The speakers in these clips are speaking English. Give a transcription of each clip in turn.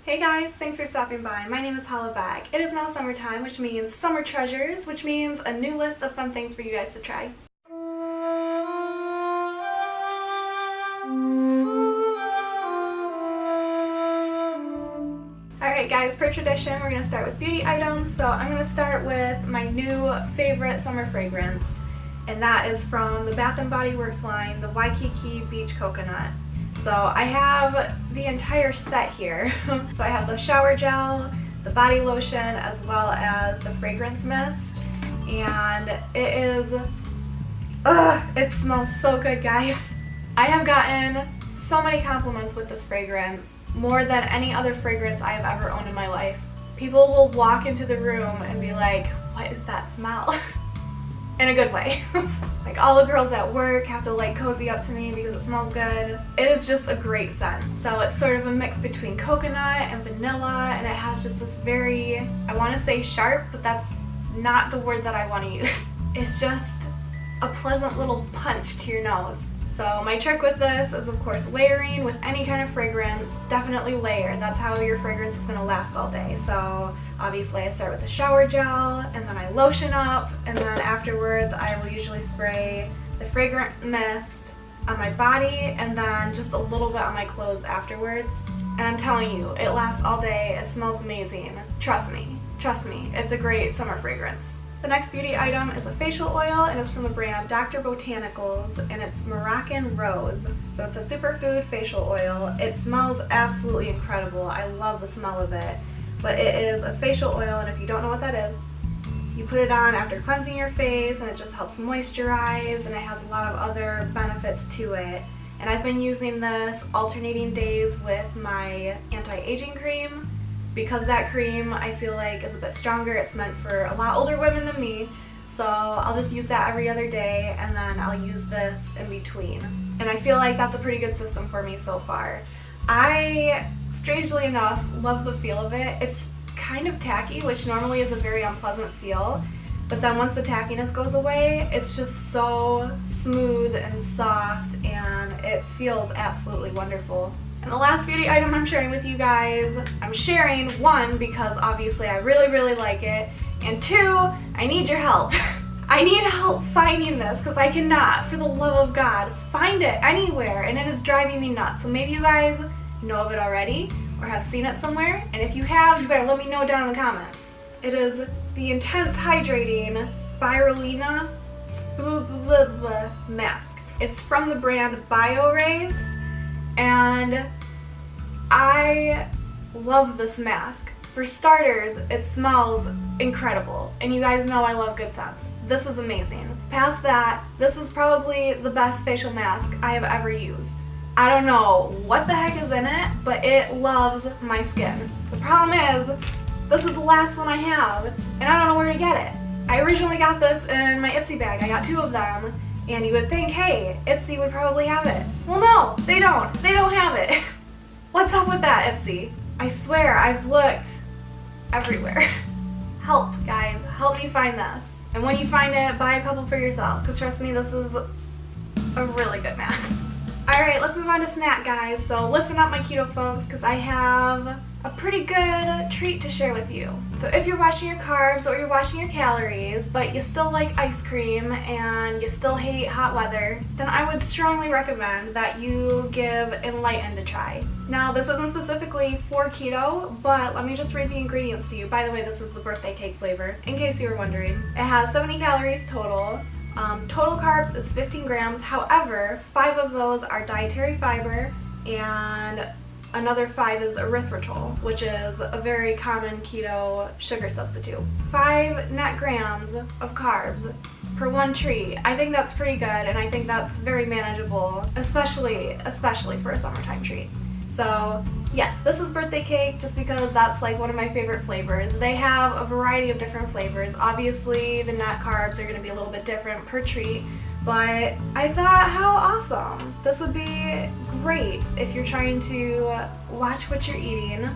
Hey guys, thanks for stopping by. My name is Hollabec. It is now summertime, which means summer treasures, which means a new list of fun things for you guys to try. Alright guys, per tradition, we're going to start with beauty items. So I'm going to start with my new favorite summer fragrance, and that is from the Bath & Body Works line, the Waikiki Beach Coconut. So I have the entire set here. So I have the shower gel, the body lotion, as well as the fragrance mist. And it smells so good, guys. I have gotten so many compliments with this fragrance, more than any other fragrance I have ever owned in my life. People will walk into the room and be like, what is that smell? In a good way. Like all the girls at work have to like cozy up to me because it smells good. It is just a great scent. So it's sort of a mix between coconut and vanilla, and it has just this very, I want to say sharp, but that's not the word that I want to use. It's just a pleasant little punch to your nose. So my trick with this is of course layering with any kind of fragrance. Definitely layer. That's how your fragrance is going to last all day. So obviously I start with the shower gel and then I lotion up, and then afterwards I will usually spray the fragrant mist on my body and then just a little bit on my clothes afterwards. And I'm telling you, it lasts all day. It smells amazing. Trust me, it's a great summer fragrance. The next beauty item is a facial oil, and it's from the brand Dr. Botanicals, and it's Moroccan Rose. So it's a superfood facial oil. It smells absolutely incredible. I love the smell of it. But it is a facial oil, and if you don't know what that is, you put it on after cleansing your face, and it just helps moisturize, and it has a lot of other benefits to it. And I've been using this alternating days with my anti-aging cream, because that cream I feel like is a bit stronger. It's meant for a lot older women than me, so I'll just use that every other day, and then I'll use this in between. And I feel like that's a pretty good system for me so far. I, strangely enough, love the feel of it. It's kind of tacky, which normally is a very unpleasant feel, but then once the tackiness goes away, it's just so smooth and soft, and it feels absolutely wonderful. And the last beauty item I'm sharing with you guys, I'm sharing, one, because obviously I really like it, and two, I need your help. I need help finding this because I cannot, for the love of God, find it anywhere, and it is driving me nuts. So maybe you guys know of it already or have seen it somewhere, and if you have, you better let me know down in the comments. It is the Intense Hydrating Spirulina Mask. It's from the brand BioRace, and I love this mask. For starters, it smells incredible, and you guys know I love good scents. This is amazing. Past that, this is probably the best facial mask I have ever used. I don't know what the heck is in it, but it loves my skin. The problem is, this is the last one I have, and I don't know where to get it. I originally got this in my Ipsy bag. I got 2 of them. And you would think, hey, Ipsy would probably have it. Well, no, they don't. They don't have it. What's up with that, Ipsy? I swear, I've looked everywhere. Help, guys. Help me find this. And when you find it, buy a couple for yourself, because trust me, this is a really good mask. Alright, let's move on to snack, guys. So listen up, my keto folks, because I have a pretty good treat to share with you. So if you're watching your carbs or you're watching your calories, but you still like ice cream and you still hate hot weather, then I would strongly recommend that you give Enlightened a try. Now, this isn't specifically for keto, but let me just read the ingredients to you. By the way, this is the birthday cake flavor, in case you were wondering. It has 70 calories total. Total carbs is 15 grams. However, 5 of those are dietary fiber, and another 5 is erythritol, which is a very common keto sugar substitute. 5 net grams of carbs per 1 treat. I think that's pretty good, and I think that's very manageable, especially for a summertime treat. So yes, this is birthday cake just because that's like one of my favorite flavors. They have a variety of different flavors. Obviously, the net carbs are going to be a little bit different per treat, but I thought, how awesome. This would be great if you're trying to watch what you're eating,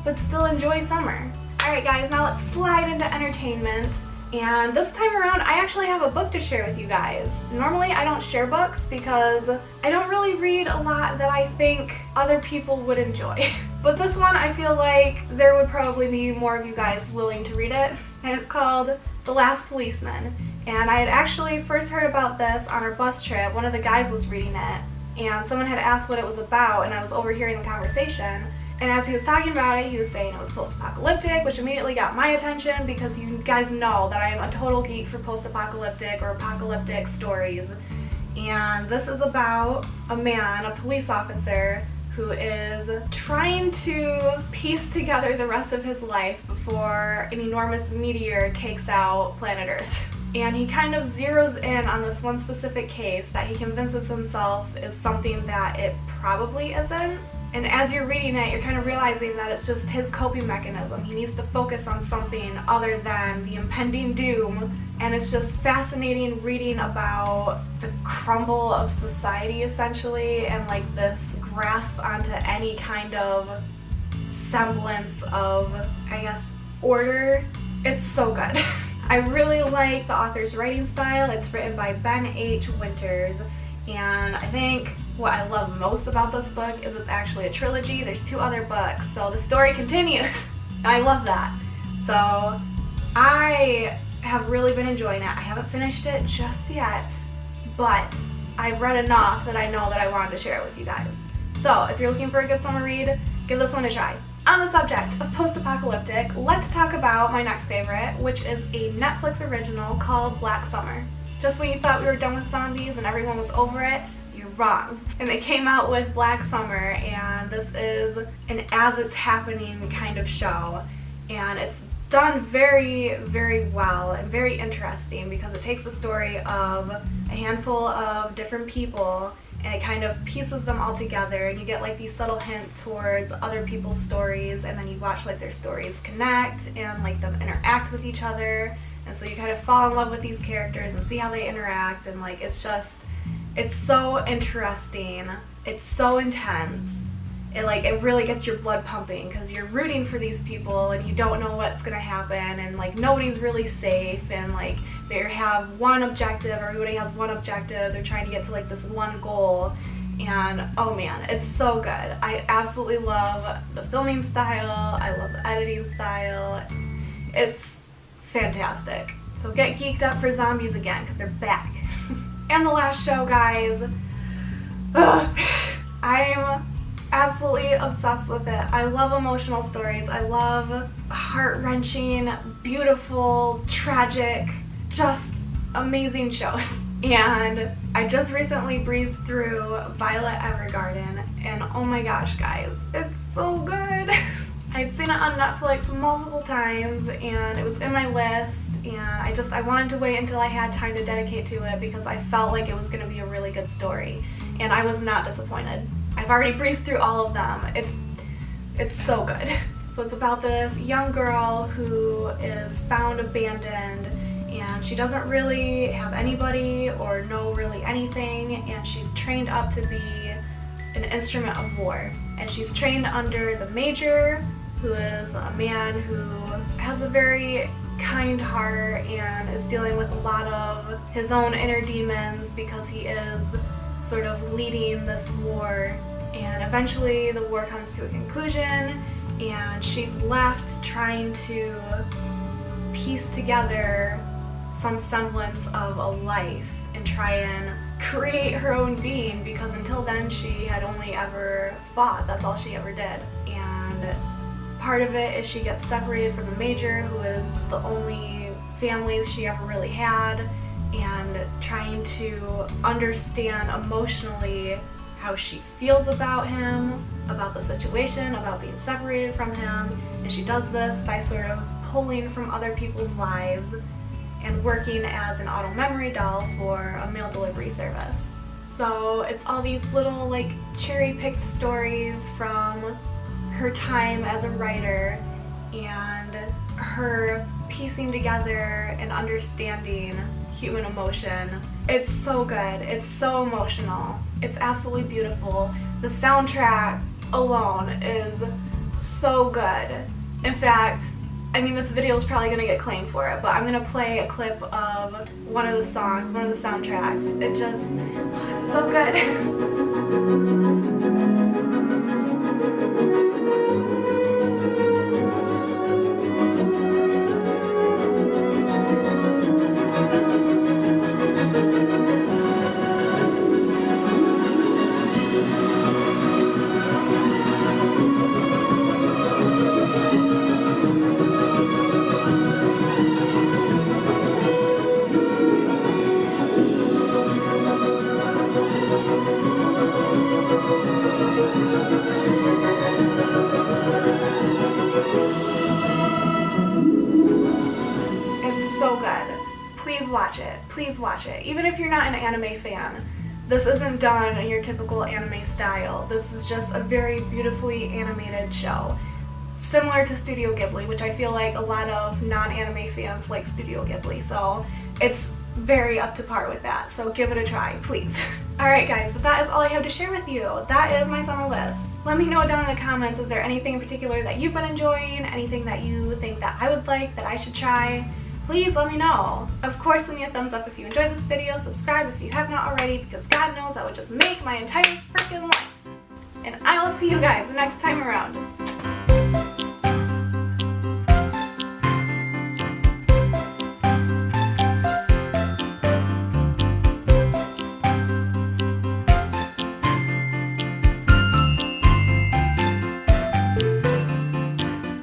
but still enjoy summer. Alright guys, now let's slide into entertainment. And this time around, I actually have a book to share with you guys. Normally, I don't share books because I don't really read a lot that I think other people would enjoy. But this one, I feel like there would probably be more of you guys willing to read it. And it's called The Last Policeman. And I had actually first heard about this on our bus trip. One of the guys was reading it, and someone had asked what it was about, and I was overhearing the conversation. And as he was talking about it, he was saying it was post-apocalyptic, which immediately got my attention because you guys know that I am a total geek for post-apocalyptic or apocalyptic stories. And this is about a man, a police officer, who is trying to piece together the rest of his life before an enormous meteor takes out planet Earth. And he kind of zeroes in on this one specific case that he convinces himself is something that it probably isn't. And as you're reading it, you're kind of realizing that it's just his coping mechanism. He needs to focus on something other than the impending doom. And it's just fascinating reading about the crumble of society, essentially, and like this grasp onto any kind of semblance of, I guess, order. It's so good. I really like the author's writing style. It's written by Ben H. Winters, and I think what I love most about this book is it's actually a trilogy. There's 2 other books, so the story continues. I love that. So I have really been enjoying it. I haven't finished it just yet, but I've read enough that I know that I wanted to share it with you guys. So if you're looking for a good summer read, give this one a try. On the subject of post-apocalyptic, let's talk about my next favorite, which is a Netflix original called Black Summer. Just when you thought we were done with zombies and everyone was over it, you're wrong. And they came out with Black Summer, and this is an as it's happening kind of show. And it's done very, very well and very interesting because it takes the story of a handful of different people and it kind of pieces them all together, and you get like these subtle hints towards other people's stories, and then you watch like their stories connect and like them interact with each other, and so you kind of fall in love with these characters and see how they interact, and like it's so interesting, it's so intense. It really gets your blood pumping because you're rooting for these people and you don't know what's gonna happen, and like nobody's really safe, and like they have one objective, everybody has one objective, they're trying to get to like this one goal, and oh man, it's so good. I absolutely love the filming style, I love the editing style, it's fantastic. So get geeked up for zombies again because they're back. And the last show, guys, I'm absolutely obsessed with it. I love emotional stories. I love heart-wrenching, beautiful, tragic, just amazing shows. And I just recently breezed through Violet Evergarden, and oh my gosh, guys, it's so good. I'd seen it on Netflix multiple times, and it was in my list, and I wanted to wait until I had time to dedicate to it because I felt like it was going to be a really good story, and I was not disappointed. I've already breezed through all of them. It's so good. So it's about this young girl who is found abandoned, and she doesn't really have anybody or know really anything, and she's trained up to be an instrument of war. And she's trained under the major, who is a man who has a very kind heart and is dealing with a lot of his own inner demons because he is sort of leading this war. And eventually the war comes to a conclusion, and she's left trying to piece together some semblance of a life and try and create her own being, because until then she had only ever fought. That's all she ever did. And part of it is she gets separated from the major, who is the only family she ever really had, and trying to understand emotionally how she feels about him, about the situation, about being separated from him. And she does this by sort of pulling from other people's lives and working as an auto memory doll for a mail delivery service. So it's all these little like cherry-picked stories from her time as a writer and her piecing together and understanding human emotion. It's so good. It's so emotional. It's absolutely beautiful. The soundtrack alone is so good. In fact, I mean, this video is probably gonna get claimed for it, but I'm gonna play a clip of one of the songs, one of the soundtracks. It's so good. watch it. Please watch it. Even if you're not an anime fan, this isn't done in your typical anime style. This is just a very beautifully animated show. Similar to Studio Ghibli, which I feel like a lot of non-anime fans like Studio Ghibli, so it's very up to par with that, so give it a try, please. Alright guys, but that is all I have to share with you. That is my summer list. Let me know down in the comments, is there anything in particular that you've been enjoying, anything that you think that I would like, that I should try? Please let me know. Of course, leave me a thumbs up if you enjoyed this video, subscribe if you have not already, because God knows that would just make my entire freaking life. And I will see you guys the next time around.